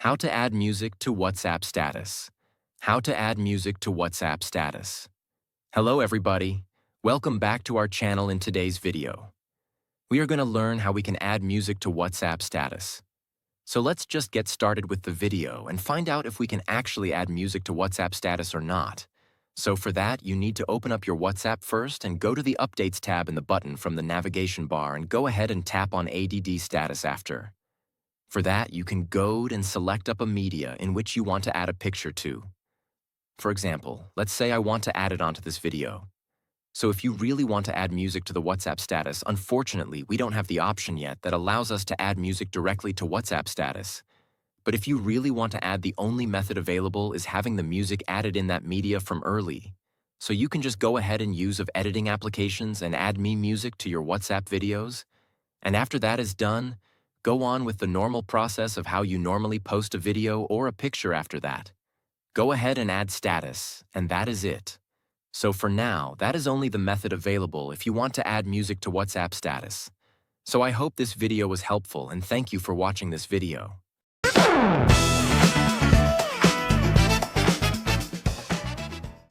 How to add music to WhatsApp status. How to add music to WhatsApp status. Hello everybody. Welcome back to our channel in today's video. We are going to learn how we can add music to WhatsApp status. So let's just get started with the video and find out if we can actually add music to WhatsApp status or not. So for that, you need to open up your WhatsApp first and go to the Updates tab in the button from the navigation bar and go ahead and tap on ADD status after. For that, you can go and select up a media in which you want to add a picture to. For example, let's say I want to add it onto this video. So if you really want to add music to the WhatsApp status, unfortunately, we don't have the option yet that allows us to add music directly to WhatsApp status. But if you really want to add, the only method available is having the music added in that media from early. So you can just go ahead and use of editing applications and add me music to your WhatsApp videos. And after that is done, go on with the normal process of how you normally post a video or a picture after that. Go ahead and add status, and that is it. So for now, that is only the method available if you want to add music to WhatsApp status. So I hope this video was helpful and thank you for watching this video.